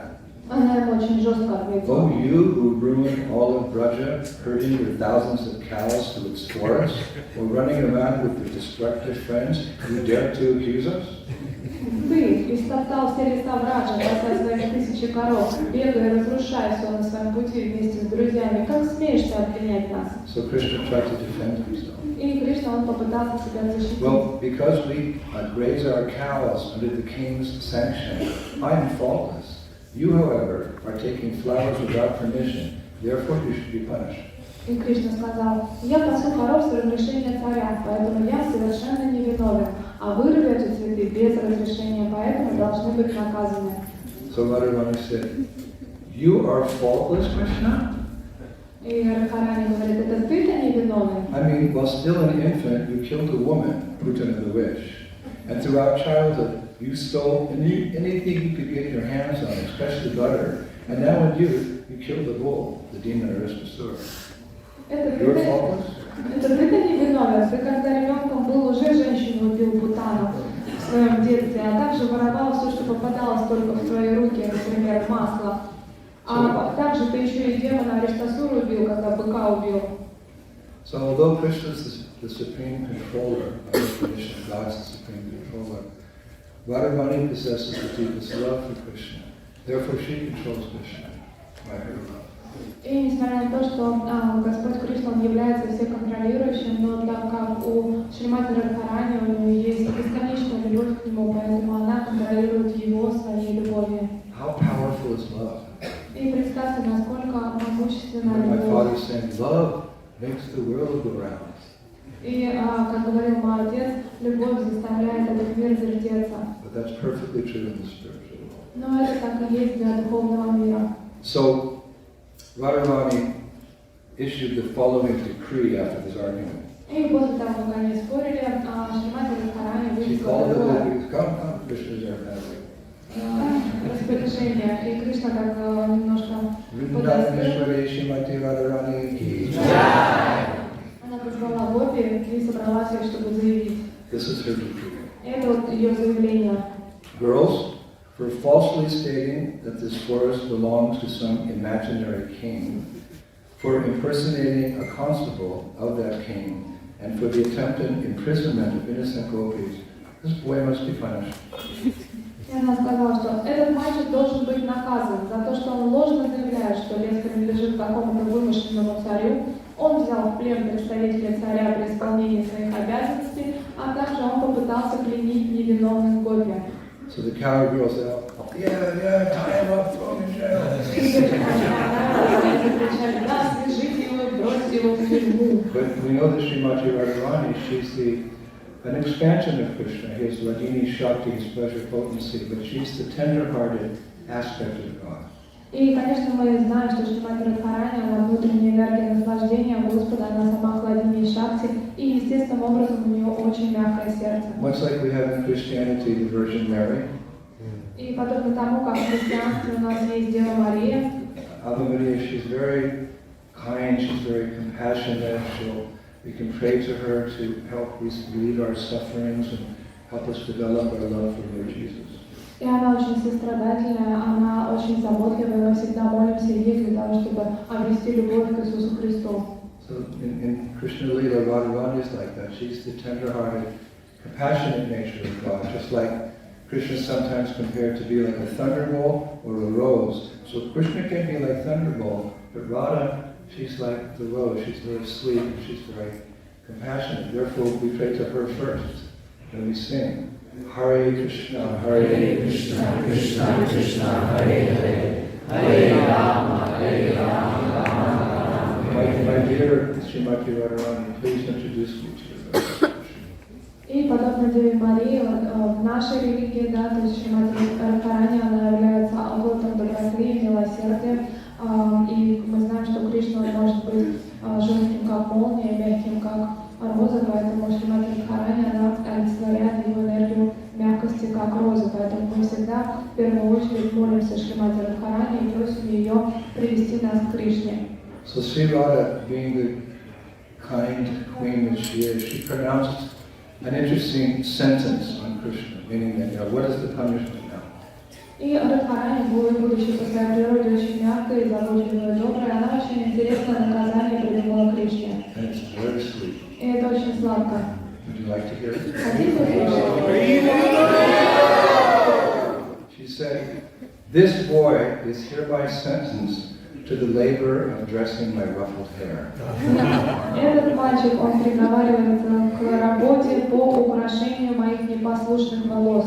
Она ему очень жестко ответила. Oh, you who ruined all of Braja, herding your thousands of cows to its forest, or running around with your destructive friends, you dare to accuse us? Ты истоптал все леса Браджа, бросая своих тысячи коров, бегая и разрушая все на своем пути вместе с друзьями. Как смеешь ты обвинять нас? So Krishna tried to defend himself. И Кришна, он попытался себя защитить. Well, because we graze our cows under the king's sanction, I am faultless. You, however, are taking flowers without permission. Therefore, you should be punished. И Кришна сказал: я пасу коров с разрешения царя, поэтому я совершенно невиновен, а вы рвете цветы без разрешения, поэтому должны быть наказаны. So Radharani said, you are faultless, Krishna? И Радхарани говорит: это ты-то невиновен? I mean, while still an infant, you killed a woman, Putana the witch. And throughout childhood, you stole anything you could get your hands on, especially butter. And now in youth, you killed the bull, the demon Aristasura. You're faultless? Это ты-то невиновен? Ты когда ребенком был, уже женщину убил Путану в своем детстве, а также воровал все, что попадалось только в твои руки, например, масло. А также ты еще и демона Ариштасуру убил, когда быка убил. So although Krishna is the supreme controller, by definition, God is the supreme controller, Radharani possesses the deepest love for Krishna. Therefore she controls Krishna by her love. И несмотря на то, что Господь Кришна он является всеконтролирующим, но так как у Шримати Радхарани у нее есть бесконечная любовь к нему, поэтому она контролирует его своей любовью. How powerful is love? И представьте, насколько могущественна My любовь. father saying, love makes the world go round. И, как говорил мой отец, любовь заставляет этот мир вертеться. But that's perfectly true in the spiritual world. Но это так и есть для духовного мира. So Radharani issued the following decree after this argument. И после того, как они спорили, Шримати Радхарани She вынесла called the такое devotees, come, Krishna's there now. распоряжение. И Кришна так немножко подоспел. Она позвала гопи и собралась их, чтобы заявить. This is her decree. Это вот ее заявление. Girls, for falsely stating that this forest belongs to some imaginary king, for impersonating a constable of that king, and for the attempted imprisonment of innocent gopis, this boy must be punished. И она сказала, что этот мальчик должен быть наказан за то, что он ложно заявляет, что лес принадлежит какому-то вымышленному царю. Он взял в плен представителя царя при исполнении своих обязанностей, а также он попытался пленить невиновных гопи. So the coward girl said, oh, yeah, tie him up, throw him in jail. But we know that Srimati Radharani, she's an expansion of Krishna. He has Ladini Shakti, his pleasure potency, but she's the tender-hearted aspect of God. И, конечно, мы знаем, что Шримати Радхарани, она внутренняя энергия наслаждения Господа, она сама Ладини Шакти, и естественным образом у нее очень мягкое сердце. Much like we have in Christianity the Virgin Mary. И подобно тому, как в христианстве у нас есть Дева Мария. Ave Maria, she's very kind, she's very compassionate. We can pray to her to help relieve our sufferings and help us develop our love for Lord Jesus. И она очень сострадательная, она очень заботливая, мы всегда молимся ей для того, чтобы обрести любовь к Иисусу Христу. So in Krishna Lila, Radharani is like that. She's the tender-hearted, compassionate nature of God, just like Krishna is sometimes compared to be like a thunderbolt or a rose. So Krishna can be like thunderbolt, but Radha, she's like the rose. She's very sweet and she's very compassionate. Therefore, we pray to her first. Then we sing, Hare Krishna, Hare Krishna, Krishna Krishna, Hare Hare, Hare Rama, Hare Rama, Rama Rama. My dear Srimati Radharani, please introduce me to you. И подобно Деве Марии, в нашей религии, да, то есть Шримати Радхарани, она является оплотом доброты и милосердия. И мы знаем, что Кришна может быть жестким, как молния, мягким, как роза, поэтому Шримати Радхарани, она олицетворяет его энергию мягкости, как роза. Поэтому мы всегда в первую очередь молимся Шримати Радхарани и просим ее привести нас к Кришне. So Sri Radha, being the kind queen that she is, she pronounced an interesting sentence on Krishna, meaning that, what is the punishment now? И Радхарани, будучи по своей природе очень мягкой, заботливой и доброй, она очень интересное наказание придумала Кришне. And it's very sweet. И это очень сладко. Would you like to hear it? Хотите услышать? She said, "This boy is hereby sentenced to the labor of dressing my ruffled hair." Этот мальчик, он приговаривается к работе по украшению моих непослушных волос.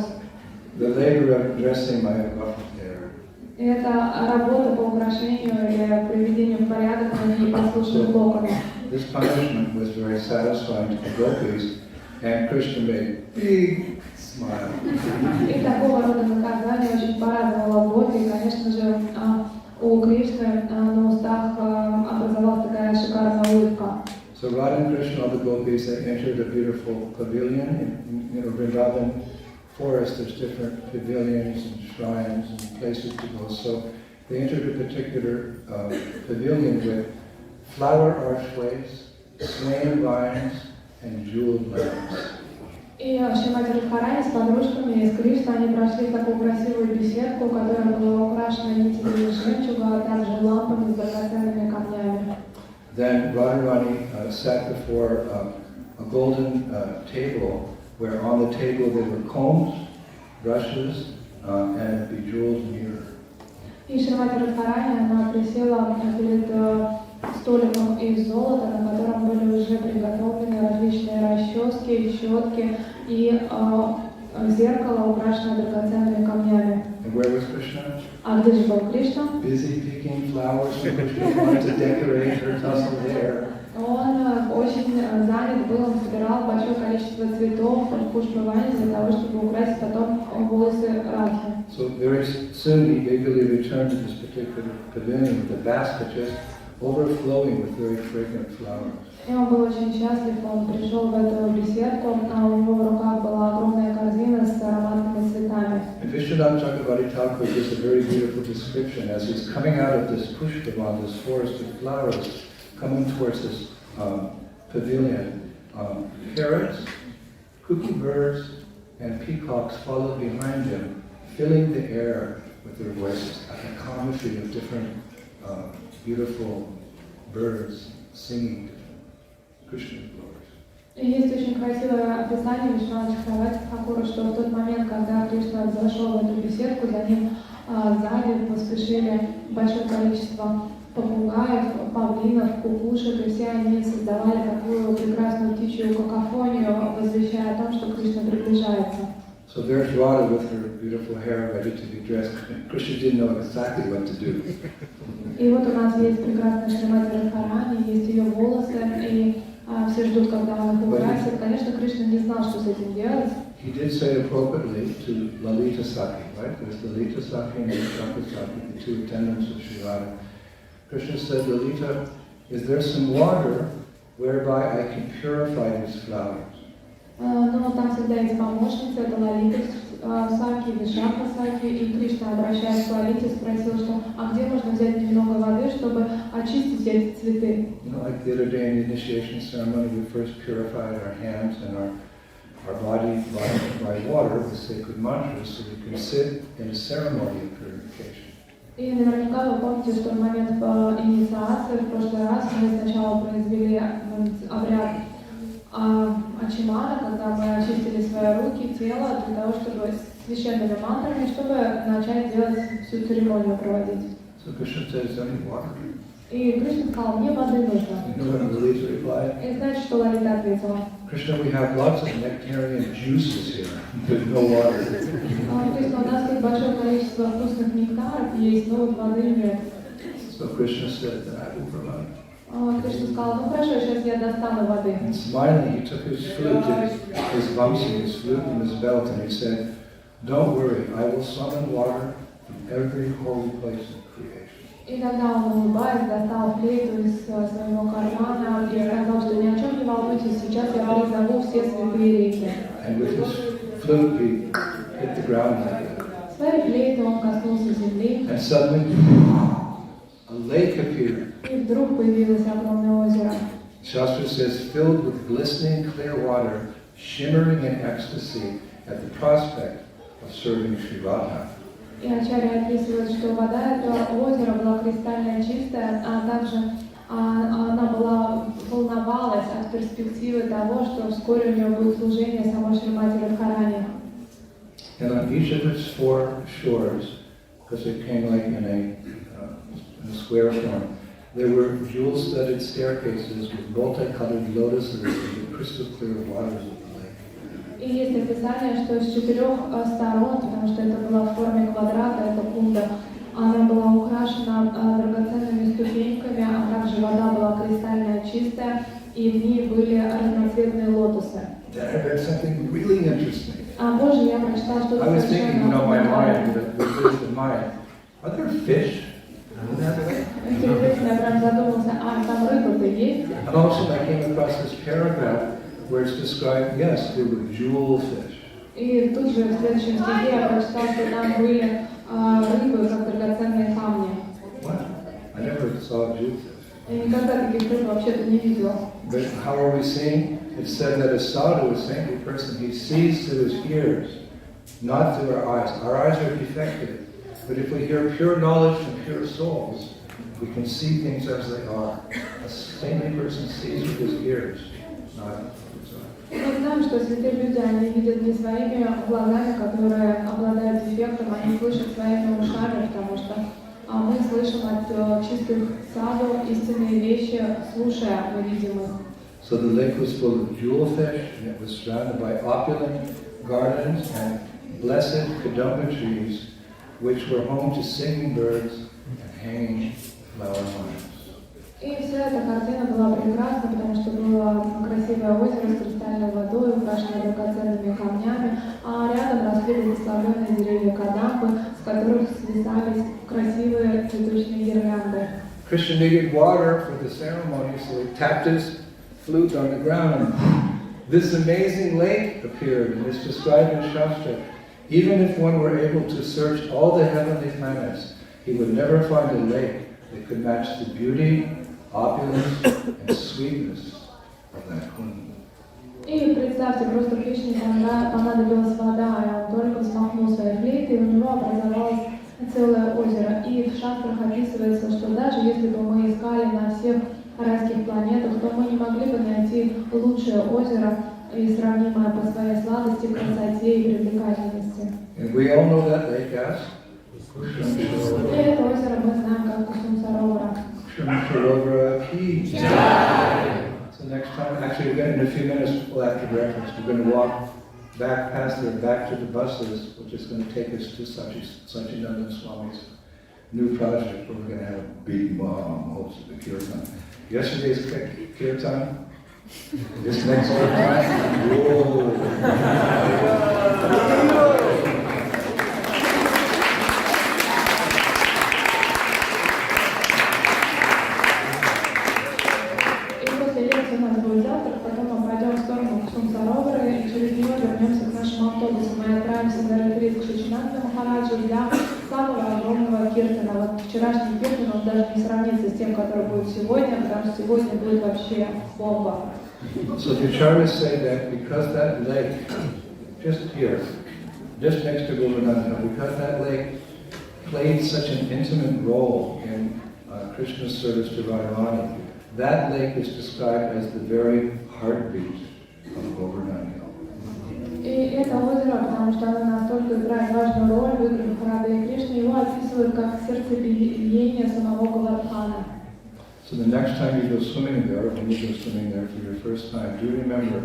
The labor of dressing my ruffled hair. Это работа по украшению или приведению в порядок моих непослушных локонов. This punishment was very satisfying to the gopis, and Krishna made a big smile. И такого рода наказание очень порадовало Бога, и, конечно же, у Кришны на устах образовалась такая шикарная улыбка. So Radha and Krishna, all the gopis, they entered a beautiful pavilion in Vrindavan forest. There's different pavilions and shrines and places to go. So they entered a particular pavilion with flower archways, swaying vines, and jeweled lamps. И Шримати Радхарани с подружками из Кришны, они прошли такую красивую беседку, которая была украшена нитями жемчуга, а также лампами с драгоценными камнями. Then Radharani sat before a golden table, where on the table there were combs, brushes, and a bejeweled mirror. И Шримати Радхарани, она присела перед столиком из золота, на котором были уже приготовлены различные расчески, щетки и зеркало, украшенное драгоценными камнями. And where was Krishna? А где же был Кришна? Busy picking flowers, so Krishna wanted to decorate her tousled hair. Он очень занят был, он собирал большое количество цветов в пушпаване для того, чтобы украсить потом волосы Радхи. So very soon he eagerly returned to this particular pavilion with a basket just overflowing with very fragrant flowers. И он был очень счастлив, он пришел в эту беседку, а у него в руках была огромная корзина с ароматными цветами. And Vishwanath Chakravarti Thakur gives a very beautiful description as he's coming out of this pushpavan, this forest of flowers, coming towards this pavilion. Parrots, cuckoo birds, and peacocks follow behind him, filling the air with their voices, a cacophony of different beautiful birds singing Krishna's glories. И есть очень красивое описание Вишванатха Чакраварти Тхакура, что в тот момент, когда Кришна зашел в эту беседку, за ним сзади поспешили большое количество попугаев, павлинов, кукушек, и все они создавали такую прекрасную птичью какофонию, возвещая о том, что Кришна приближается. So there's Radha with her beautiful hair ready to be dressed. Krishna didn't know exactly what to do. И вот у нас есть прекрасная Шримати Радхарани, есть ее волосы, и все ждут, когда он их украсит. Конечно, Кришна не знал, что с этим делать. He did say appropriately to Lalita Saki, right? There's Lalita Saki and Vishaka Saki, the two attendants of Sri Radha. Krishna said, Lalita, is there some water whereby I can purify these flowers? Но там всегда есть помощница, это Лалита Саки, Вишака Саки, и Кришна, обращаясь к Лалите, спросил, что а где можно взять немного воды, чтобы очистить эти цветы? Like the other day in the initiation ceremony, we first purified our hands and our body by water with sacred mantras, so we can sit in a ceremony of purification. И наверняка вы помните, что в момент инициации в прошлый раз мы сначала произвели обряд Ачимана, когда мы очистили свои руки, тело, для того, чтобы священными мантрами, чтобы начать делать всю церемонию проводить. So Krishna says, "Don't need water." И Кришна сказал, мне воды нужно. You know what Lolita replied? И знаете, что Лолита ответила? Krishna, we have lots of nectarian juices here, but no water. Кришна, у нас тут большое количество вкусных нектаров есть, но вот воды нет. So Krishna said, "Then I will provide." Кришна сказал, ну хорошо, сейчас я достану воды. And smiling, he took his flute, his vamsi, his flute from his belt, and he said, "Don't worry, I will summon water from every holy place in creation." И тогда он, улыбаясь, достал флейту из своего кармана и сказал, что ни о чем не волнуйтесь, сейчас я призову все святые реки. And with his flute, he hit the ground like that. Своей флейтой он коснулся земли. And suddenly, a lake appeared. И вдруг появилось огромное озеро. Shastra says, filled with glistening clear water, shimmering in ecstasy at the prospect of serving Sri Radha. И Ачарья описывает, что вода этого озера была кристально чистая, а также она волновалась от перспективы того, что вскоре у нее будет служение самой Шримати Радхарани. And on each of its four shores, because it came like in a square form, there were jewel-studded staircases with multicolored lotuses and the crystal clear waters of the lake. И есть описание, что с 4 сторон, потому что это было в форме квадрата, эта кунда, она была украшена драгоценными ступеньками, а также вода была кристально чистая, и в ней были разноцветные лотосы. Then I read something really interesting. А позже я прочитала что-то I was thinking, my mind, совершенно with mind, are there fish? интересно, я прям задумался, а там рыба-то есть? And also I came across this paragraph where it's described, yes, there were jewel fish. И тут же в следующем стихе я прочитала, что там были рыбы, как драгоценные камни. What? I never saw jewel fish. Я никогда таких рыб вообще-то не видела. But how are we seeing? It said that a sadhu, a saintly person, he sees through his ears, not through our eyes. Our eyes are defective. But if we hear pure knowledge from pure souls, we can see things as they are. A saintly person sees with his ears, not with his eyes. Мы знаем, что святые люди, они видят не своими глазами, которые обладают дефектом, они слышат своими ушами, потому что мы слышим от чистых саду истинные вещи, слушая, мы видим их. So the lake was full of jewel fish, and it was surrounded by opulent gardens and blessed kadamba trees, which were home to singing birds and hanging flower vines. И вся эта картина была прекрасна, потому что было красивое озеро с кристальной водой, украшенное драгоценными камнями, а рядом росли благословенные деревья кадамбы, с которых свисали красивые цветочные гирлянды. Krishna needed water for the ceremony, so he tapped his flute on the ground. This amazing lake appeared, and it's described in Shastra. Even if one were able to search all the heavenly planets, he would never find a lake that could match the beauty, opulence, and sweetness of that queen. И представьте, просто Кришне понадобилась вода, и он только взмахнул своей флейтой, и у него образовалось целое озеро. И в шастрах описывается, что даже если бы мы искали на всех райских планетах, то мы не могли бы найти лучшее озеро и сравнимое по своей сладости, красоте и привлекательности. And we all know that lake as И это озеро мы знаем как Кусум Саровара. So next time, actually in a few minutes after breakfast, we're going to walk back past there, back to the buses, which is going to take us to Sachidananda Swami's new project, where we're going to have a big bomb, hosted the kirtan. Yesterday's kirtan, this next kirtan, whoa! У нас будет завтрак, потом мы пойдем в сторону Кусум-Саровара и через него вернемся к нашему автобусу. Мы отправимся на ретрит к Соединенным Махараджу для самого огромного киртана. Вот вчерашний киртан, он даже не сравнится с тем, который будет сегодня, потому что сегодня будет вообще бомба. So the acharyas say that because that lake, just here, just next to Govardhana, because that lake played such an intimate role in Krishna's service to Radharani, that lake is described as the very heartbeat of Govardhana. И это озеро, потому что оно настолько играет важную роль в играх Махараджи и Кришны, его описывают как сердцебиение самого Гавардхана. So the next time you go swimming there, when you go swimming there for your first time, do remember,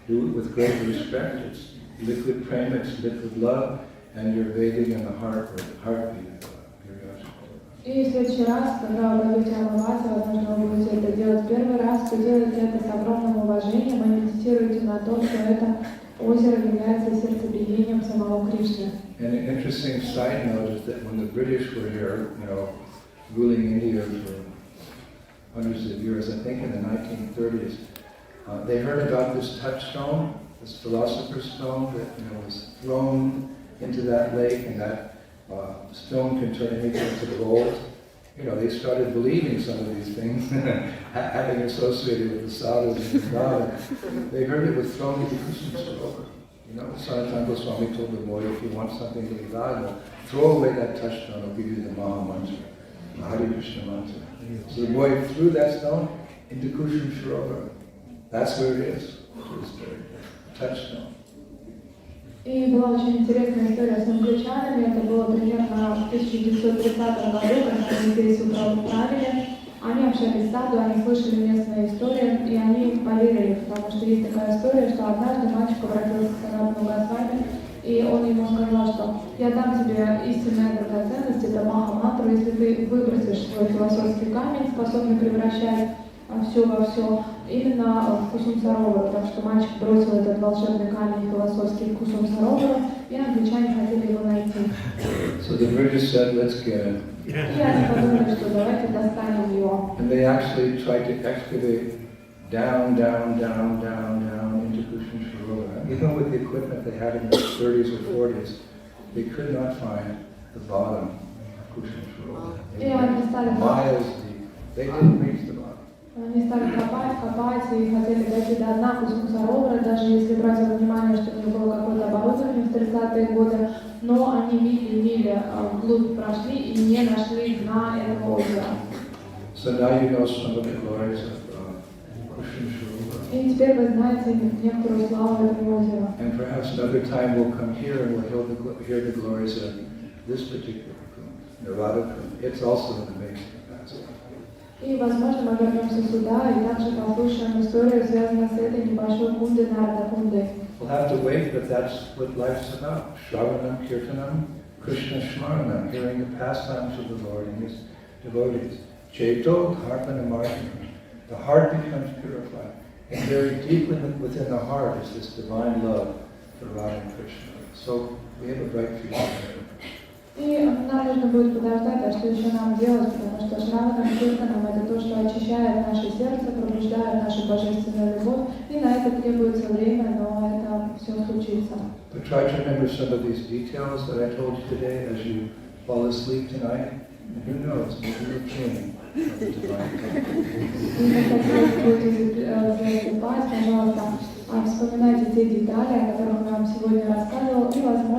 do it with great respect. It's liquid prema, it's liquid love, and you're bathing in the heart or the heartbeat of И в следующий раз, когда вы пойдете омываться, возможно, вы будете это делать первый раз, то делайте это с огромным уважением и медитируйте на том, что это озеро является сердцебиением самого Кришны. And an interesting side note is that when the British were here, ruling India for hundreds of years, I think in the 1930s, they heard about this touchstone, this philosopher's stone that was thrown into that lake, and that stone can turn anything into gold. They started believing some of these things, having associated with the sadhus and the god. They heard it was thrown into Kusum. Sanatana Goswami told the boy, if you want something to be valuable, throw away that touchstone, I'll give you the Maha Mantra, the Hare Krishna Mantra. So the boy threw that stone into Kusum Sarovar. That's where it is, touchstone. И была очень интересная история с англичанами. Это было примерно в 1930 году, когда они здесь управили. Они общались с саду, они слышали местные истории, и они поверили, потому что есть такая история, что однажды мальчик обратился к Санатану Госвами, и он ему сказал, что я дам тебе истинную драгоценность, это Маха-мантру, если ты выбросишь свой философский камень, способный превращать все во все, именно в Кусум Саровара, потому что мальчик бросил этот волшебный камень философский в Кусум Саровара, и англичане хотели его найти. So the British said, let's get it. И они подумали, что давайте достанем его. And they actually tried to excavate down into Kusum Sarovar. Even with the equipment they had in the 30s or 40s, they could not find the bottom of Kusum Sarovar. Miles deep. They didn't reach the bottom. Они стали копать и хотели дойти до дна Кусум Саровара, даже если брать во внимание, что у них было какое-то оборудование в 30-е годы, но они мили вглубь прошли и не нашли дна этого озера. So now you know some of the glories of Kusum Sarovar. И теперь вы знаете некоторую славу этого озера. And perhaps another time we'll come here and we'll hear the glories of this particular Narada. It's also an amazing passage. И, возможно, мы вернемся сюда и также послушаем историю, связанную с этой небольшой кундой, Нарада-кундой. We'll have to wait, but that's what life's about. Shravanam, Kirtanam, Krishna Shmaranam, hearing the pastimes of the Lord and His devotees. Cheto, Harpanamartanam. The heart becomes purified. And very deeply within the heart is this divine love for Radha and Krishna. So we have a bright future. И нам нужно будет подождать, а что еще нам делать, потому что Шраванам Киртанам это то, что очищает наше сердце, пробуждает нашу божественную любовь, и на это требуется время, но это все случится. But try to remember some of these details that I told you today as you fall asleep tonight. Who knows, maybe you're dreaming of the divine Пожалуйста, вспоминайте те детали, о которых я вам сегодня рассказывал, и, возможно,